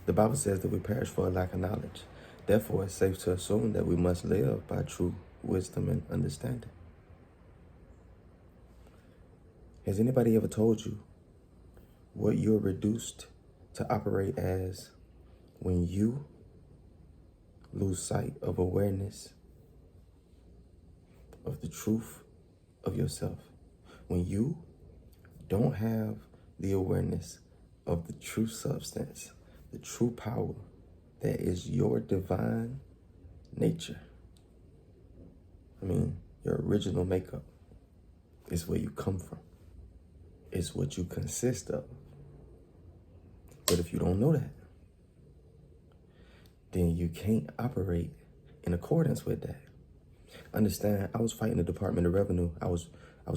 The Bible says that we perish for a lack of knowledge. Therefore, it's safe to assume that we must live by true wisdom and understanding. Has anybody ever told you what you're reduced to operate as when you lose sight of awareness of the truth of yourself? When you don't have the awareness of the true substance, the true power that is your divine nature. I mean, your original makeup is where you come from. It's what you consist of. But if you don't know that, then you can't operate in accordance with that. Understand, I was fighting the Department of Revenue. I was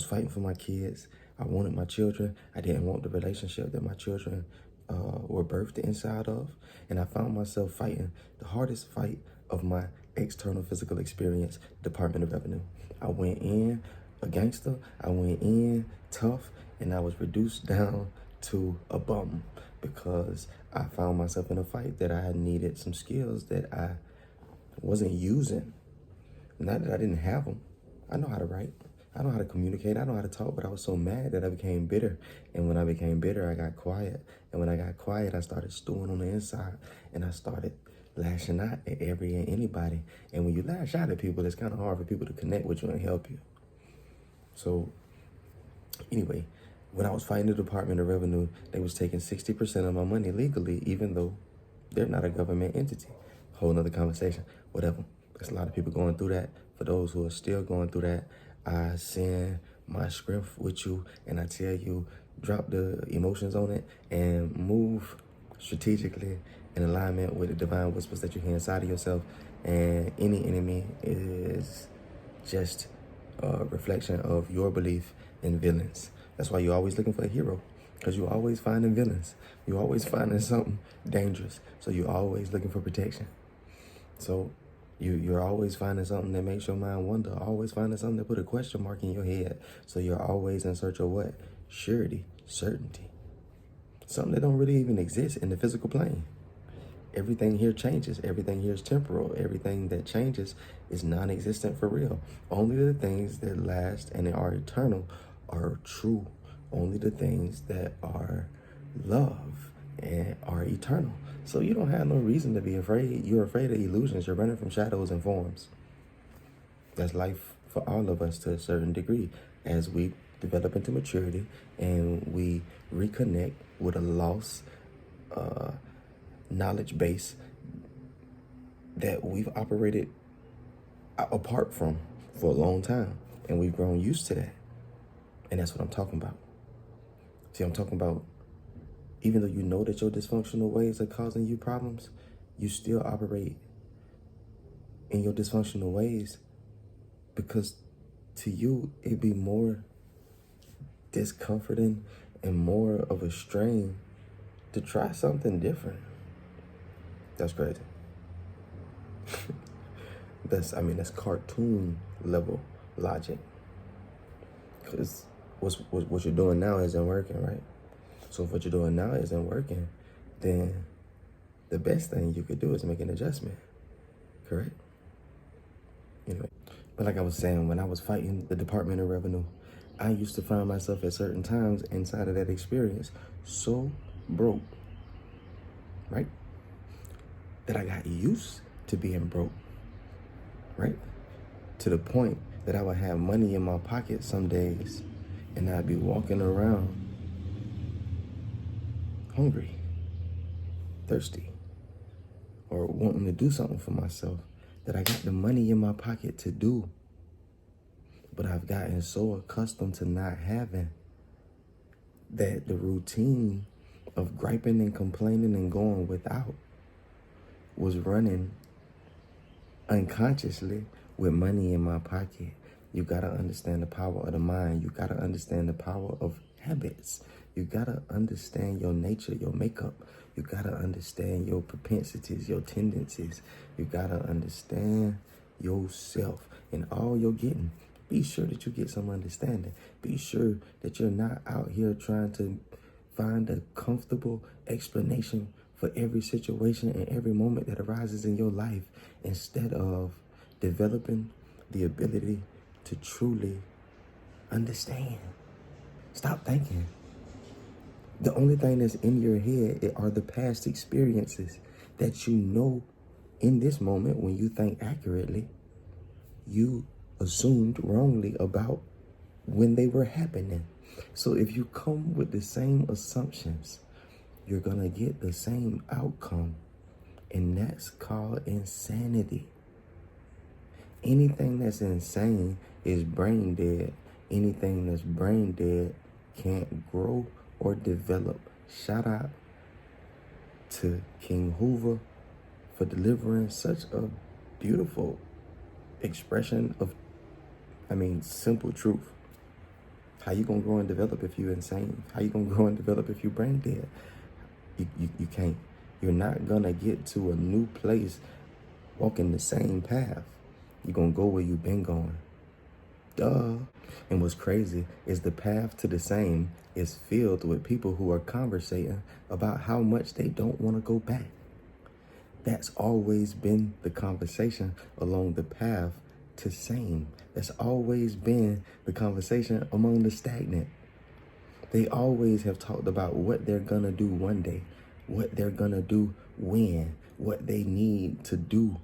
fighting for my kids. I wanted my children. I didn't want the relationship that my children were birthed inside of. And I found myself fighting the hardest fight of my external physical experience, Department of Revenue. I went in a gangster. I went in tough, and I was reduced down to a bum because I found myself in a fight that I had needed some skills that I wasn't using. Not that I didn't have them. I know how to write. I know how to communicate. I know how to talk, but I was so mad that I became bitter. And when I became bitter, I got quiet. And when I got quiet, I started stewing on the inside, and I started lashing out at every and anybody. And when you lash out at people, it's kind of hard for people to connect with you and help you. So anyway, when I was fighting the Department of Revenue, they was taking 60% of my money legally, even though they're not a government entity. Whole nother conversation, whatever. There's a lot of people going through that. For those who are still going through that, I send my script with you, and I tell you, drop the emotions on it and move strategically in alignment with the divine whispers that you hear inside of yourself. And any enemy is just a reflection of your belief in villains. That's why you're always looking for a hero, because you're always finding villains. You're always finding something dangerous. So you're always looking for protection. So you're always finding something that makes your mind wonder, always finding something that put a question mark in your head. So you're always in search of what? Surety, certainty. Something that don't really even exist in the physical plane. Everything here changes. Everything here is temporal. Everything that changes is non-existent for real. Only the things that last and are eternal are true. Only the things that are love and are eternal. So you don't have no reason to be afraid. You're afraid of illusions. You're running from shadows and forms. That's life for all of us to a certain degree. As we develop into maturity and we reconnect with a lost knowledge base that we've operated apart from for a long time. And we've grown used to that. And that's what I'm talking about. See, I'm talking about, even though you know that your dysfunctional ways are causing you problems, you still operate in your dysfunctional ways because to you, it'd be more discomforting and more of a strain to try something different. That's crazy. That's cartoon level logic. Because what you're doing now isn't working, right? So if what you're doing now isn't working, then the best thing you could do is make an adjustment, correct? Anyway, but like I was saying, when I was fighting the Department of Revenue, I used to find myself at certain times inside of that experience so broke, right? That I got used to being broke, right? To the point that I would have money in my pocket some days and I'd be walking around hungry, thirsty, or wanting to do something for myself that I got the money in my pocket to do. But I've gotten so accustomed to not having that the routine of griping and complaining and going without was running unconsciously with money in my pocket. You gotta understand the power of the mind. You gotta understand the power of habits. You gotta understand your nature, your makeup. You gotta understand your propensities, your tendencies. You gotta understand yourself and all you're getting. Be sure that you get some understanding. Be sure that you're not out here trying to find a comfortable explanation for every situation and every moment that arises in your life, instead of developing the ability to truly understand. Stop thinking. The only thing that's in your head are the past experiences that you know in this moment. When you think accurately, you assumed wrongly about when they were happening. So if you come with the same assumptions, you're going to get the same outcome. And that's called insanity. Anything that's insane is brain dead. Anything that's brain dead can't grow or develop. Shout out to King Hoover for delivering such a beautiful expression of, simple truth. How you gonna grow and develop if you're insane? How you gonna grow and develop if you're brain dead? You can't. You're not gonna get to a new place walking the same path. You're gonna go where you've been going. Duh. And what's crazy is the path to the same is filled with people who are conversating about how much they don't want to go back. That's always been the conversation along the path to same. That's always been the conversation among the stagnant. They always have talked about what they're gonna do one day, what they're gonna do when, what they need to do.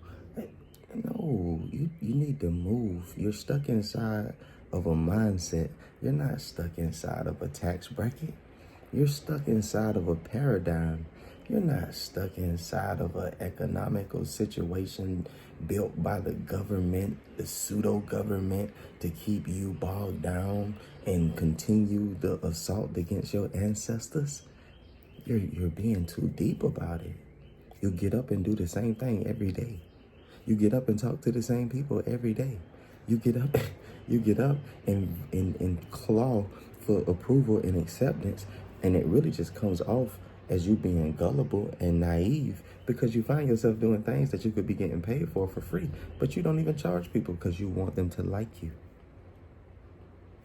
No, you need to move. You're stuck inside of a mindset. You're not stuck inside of a tax bracket. You're stuck inside of a paradigm. You're not stuck inside of an economical situation built by the government, the pseudo-government, to keep you bogged down and continue the assault against your ancestors. You're being too deep about it. You get up and do the same thing every day. You get up and talk to the same people every day. You get up, and claw for approval and acceptance, and it really just comes off as you being gullible and naive, because you find yourself doing things that you could be getting paid for free, but you don't even charge people because you want them to like you.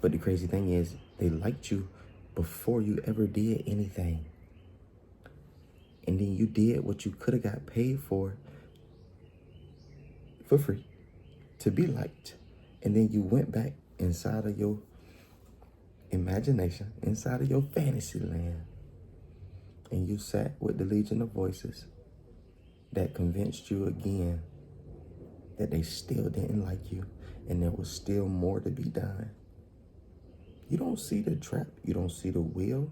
But the crazy thing is, they liked you before you ever did anything. And then you did what you could have got paid for free to be liked. And then you went back inside of your imagination, inside of your fantasy land, and you sat with the legion of voices that convinced you again that they still didn't like you and there was still more to be done. You don't see the trap. You don't see the wheel.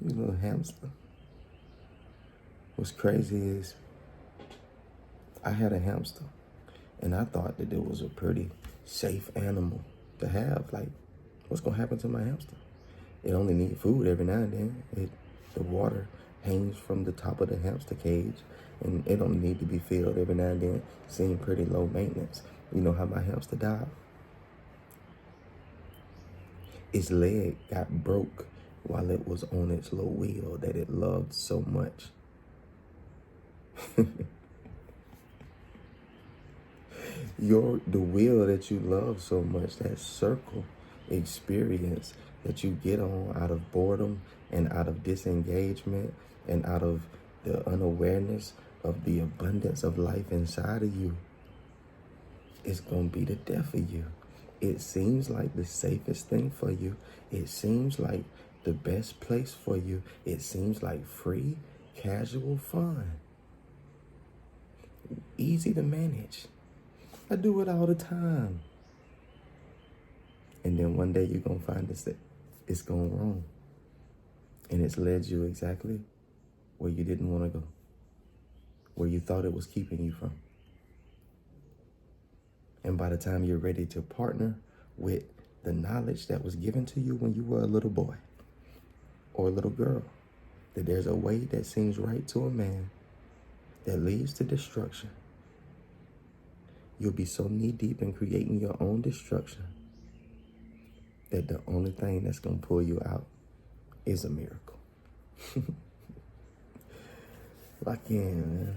You little hamster. What's crazy is I had a hamster, and I thought that it was a pretty safe animal to have. Like, what's gonna happen to my hamster? It only needs food every now and then. The water hangs from the top of the hamster cage, and it don't need to be filled every now and then. Seemed pretty low maintenance. You know how my hamster died? Its leg got broke while it was on its little wheel that it loved so much. The wheel that you love so much, that circle experience that you get on out of boredom and out of disengagement and out of the unawareness of the abundance of life inside of you, is going to be the death of you. It seems like the safest thing for you. It seems like the best place for you. It seems like free, casual fun. Easy to manage. I do it all the time. And then one day you're going to find that it's going wrong. And it's led you exactly where you didn't want to go, where you thought it was keeping you from. And by the time you're ready to partner with the knowledge that was given to you when you were a little boy or a little girl, that there's a way that seems right to a man that leads to destruction, you'll be so knee-deep in creating your own destruction that the only thing that's going to pull you out is a miracle. Lock in, man.